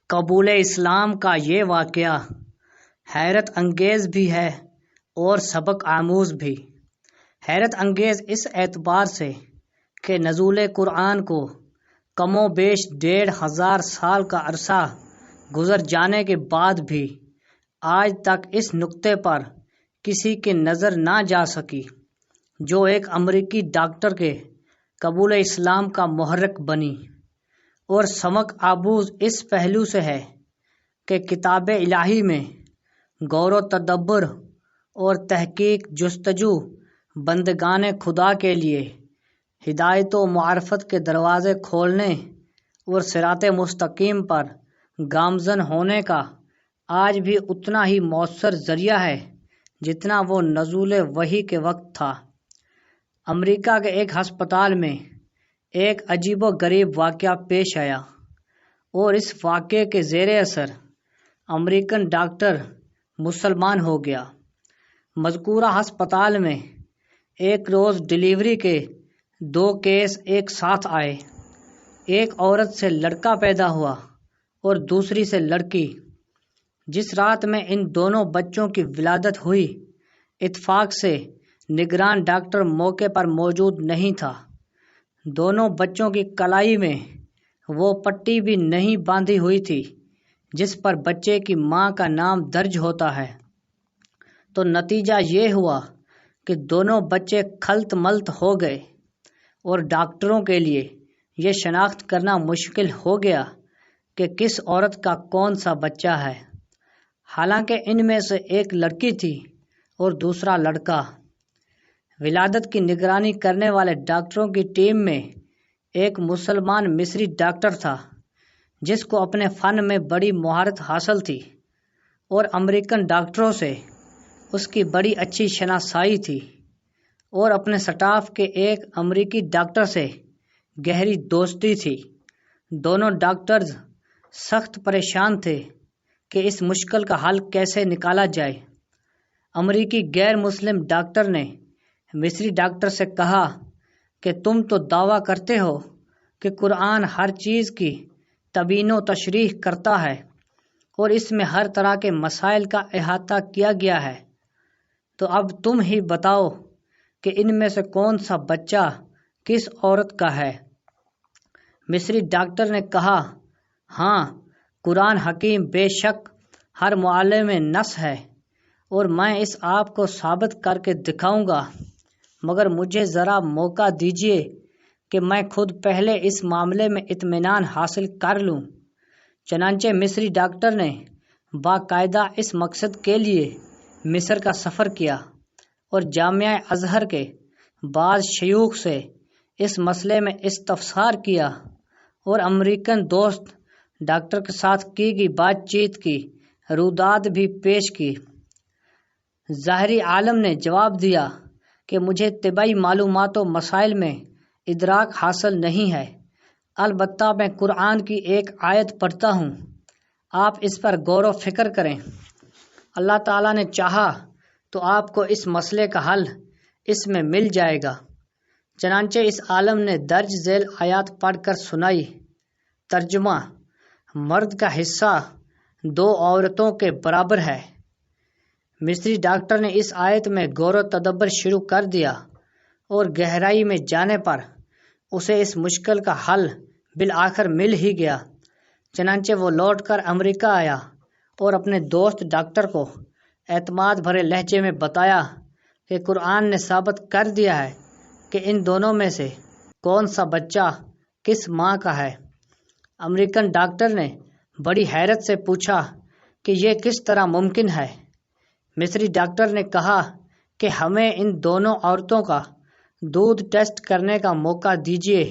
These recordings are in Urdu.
قبول اسلام کا یہ واقعہ حیرت انگیز بھی ہے اور سبق آموز بھی۔ حیرت انگیز اس اعتبار سے کہ نزول قرآن کو کم و بیش 1500 سال کا عرصہ گزر جانے کے بعد بھی آج تک اس نقطے پر کسی کی نظر نہ جا سکی جو ایک امریکی ڈاکٹر کے قبول اسلام کا محرک بنی، اور سمک آبوز اس پہلو سے ہے کہ کتاب الہی میں غور و تدبر اور تحقیق جستجو بندگان خدا کے لیے ہدایت و معرفت کے دروازے کھولنے اور صراط مستقیم پر گامزن ہونے کا آج بھی اتنا ہی مؤثر ذریعہ ہے جتنا وہ نزول وحی کے وقت تھا۔ امریکہ کے ایک ہسپتال میں ایک عجیب و غریب واقعہ پیش آیا، اور اس واقعے کے زیر اثر امریکن ڈاکٹر مسلمان ہو گیا۔ مذکورہ ہسپتال میں ایک روز ڈلیوری کے 2 کیس ایک ساتھ آئے۔ ایک عورت سے لڑکا پیدا ہوا اور دوسری سے لڑکی۔ جس رات میں ان دونوں بچوں کی ولادت ہوئی، اتفاق سے نگران ڈاکٹر موقع پر موجود نہیں تھا۔ دونوں بچوں کی کلائی میں وہ پٹی بھی نہیں باندھی ہوئی تھی جس پر بچے کی ماں کا نام درج ہوتا ہے۔ تو نتیجہ یہ ہوا کہ دونوں بچے خلط ملط ہو گئے، اور ڈاکٹروں کے لیے یہ شناخت کرنا مشکل ہو گیا کہ کس عورت کا کون سا بچہ ہے، حالانکہ ان میں سے ایک لڑکی تھی اور دوسرا لڑکا۔ ولادت کی نگرانی کرنے والے ڈاکٹروں کی ٹیم میں ایک مسلمان مصری ڈاکٹر تھا جس کو اپنے فن میں بڑی مہارت حاصل تھی، اور امریکن ڈاکٹروں سے اس کی بڑی اچھی شناسائی تھی، اور اپنے سٹاف کے ایک امریکی ڈاکٹر سے گہری دوستی تھی۔ دونوں ڈاکٹرز سخت پریشان تھے کہ اس مشکل کا حل کیسے نکالا جائے۔ امریکی غیر مسلم ڈاکٹر نے مصری ڈاکٹر سے کہا کہ تم تو دعویٰ کرتے ہو کہ قرآن ہر چیز کی تبیین و تشریح کرتا ہے اور اس میں ہر طرح کے مسائل کا احاطہ کیا گیا ہے، تو اب تم ہی بتاؤ کہ ان میں سے کون سا بچہ کس عورت کا ہے؟ مصری ڈاکٹر نے کہا، ہاں، قرآن حکیم بے شک ہر معلم نص ہے، اور میں اس آپ کو ثابت کر کے دکھاؤں گا، مگر مجھے ذرا موقع دیجیے کہ میں خود پہلے اس معاملے میں اطمینان حاصل کر لوں۔ چنانچہ مصری ڈاکٹر نے باقاعدہ اس مقصد کے لیے مصر کا سفر کیا اور جامعہ ازہر کے بعض شیوخ سے اس مسئلے میں استفسار کیا، اور امریکن دوست ڈاکٹر کے ساتھ کی گئی بات چیت کی روداد بھی پیش کی۔ ظاہری عالم نے جواب دیا کہ مجھے طبی معلومات و مسائل میں ادراک حاصل نہیں ہے، البتہ میں قرآن کی ایک آیت پڑھتا ہوں، آپ اس پر غور و فکر کریں، اللہ تعالیٰ نے چاہا تو آپ کو اس مسئلے کا حل اس میں مل جائے گا۔ چنانچہ اس عالم نے درج ذیل آیات پڑھ کر سنائی۔ ترجمہ: مرد کا حصہ 2 عورتوں کے برابر ہے۔ مصری ڈاکٹر نے اس آیت میں غور و تدبر شروع کر دیا، اور گہرائی میں جانے پر اسے اس مشکل کا حل بالآخر مل ہی گیا۔ چنانچہ وہ لوٹ کر امریکہ آیا اور اپنے دوست ڈاکٹر کو اعتماد بھرے لہجے میں بتایا کہ قرآن نے ثابت کر دیا ہے کہ ان دونوں میں سے کون سا بچہ کس ماں کا ہے۔ امریکن ڈاکٹر نے بڑی حیرت سے پوچھا کہ یہ کس طرح ممکن ہے؟ مصری ڈاکٹر نے کہا کہ ہمیں ان دونوں عورتوں کا دودھ ٹیسٹ کرنے کا موقع دیجیے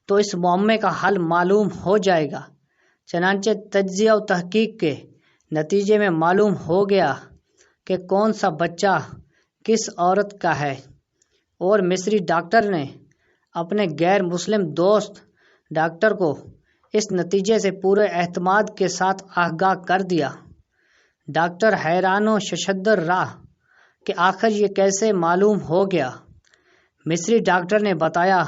تو اس معمے کا حل معلوم ہو جائے گا۔ چنانچہ تجزیہ و تحقیق کے نتیجے میں معلوم ہو گیا کہ کون سا بچہ کس عورت کا ہے، اور مصری ڈاکٹر نے اپنے غیر مسلم دوست ڈاکٹر کو اس نتیجے سے پورے اعتماد کے ساتھ آگاہ کر دیا۔ ڈاکٹر حیران و ششدر رہا کہ آخر یہ کیسے معلوم ہو گیا۔ مصری ڈاکٹر نے بتایا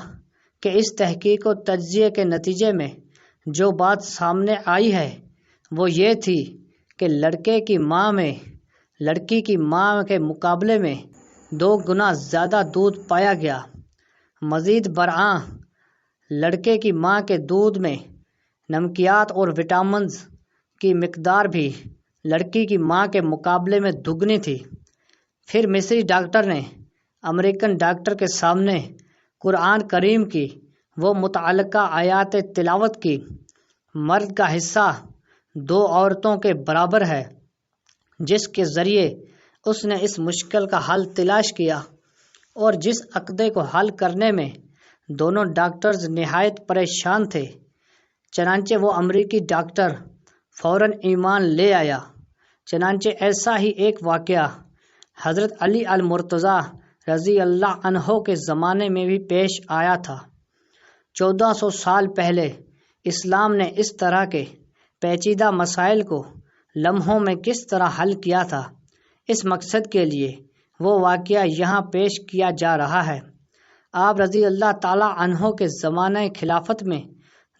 کہ اس تحقیق و تجزیے کے نتیجے میں جو بات سامنے آئی ہے وہ یہ تھی کہ لڑکی کی ماں کے مقابلے میں 2 گنا زیادہ دودھ پایا گیا۔ مزید برآں لڑکے کی ماں کے دودھ میں نمکیات اور وٹامنز کی مقدار بھی لڑکی کی ماں کے مقابلے میں دگنی تھی۔ پھر مصری ڈاکٹر نے امریکن ڈاکٹر کے سامنے قرآن کریم کی وہ متعلقہ آیات تلاوت کی، مرد کا حصہ 2 عورتوں کے برابر ہے، جس کے ذریعے اس نے اس مشکل کا حل تلاش کیا، اور جس عقدے کو حل کرنے میں دونوں ڈاکٹرز نہایت پریشان تھے۔ چنانچہ وہ امریکی ڈاکٹر فوراً ایمان لے آیا۔ چنانچہ ایسا ہی ایک واقعہ حضرت علی المرتضیٰ رضی اللہ عنہ کے زمانے میں بھی پیش آیا تھا۔ 1400 سال پہلے اسلام نے اس طرح کے پیچیدہ مسائل کو لمحوں میں کس طرح حل کیا تھا، اس مقصد کے لیے وہ واقعہ یہاں پیش کیا جا رہا ہے۔ آپ رضی اللہ تعالی عنہ کے زمانہ خلافت میں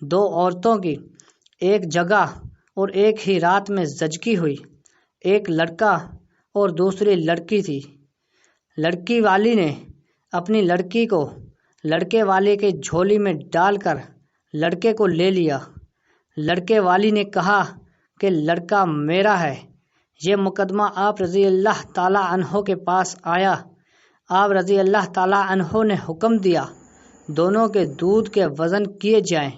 2 عورتوں کی ایک جگہ اور ایک ہی رات میں زچگی ہوئی۔ ایک لڑکا اور دوسری لڑکی تھی۔ لڑکی والی نے اپنی لڑکی کو لڑکے والے کے جھولی میں ڈال کر لڑکے کو لے لیا۔ لڑکے والی نے کہا کہ لڑکا میرا ہے۔ یہ مقدمہ آپ رضی اللہ تعالی عنہ کے پاس آیا۔ آپ رضی اللہ تعالی عنہ نے حکم دیا دونوں کے دودھ کے وزن کیے جائیں،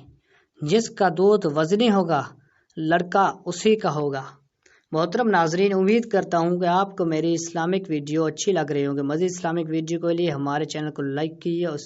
جس کا دودھ وزنی ہوگا لڑکا اسی کا ہوگا۔ محترم ناظرین، امید کرتا ہوں کہ آپ کو میری اسلامک ویڈیو اچھی لگ رہی ہوں گی۔ مزید اسلامک ویڈیو کے لیے ہمارے چینل کو لائک کیجیے اور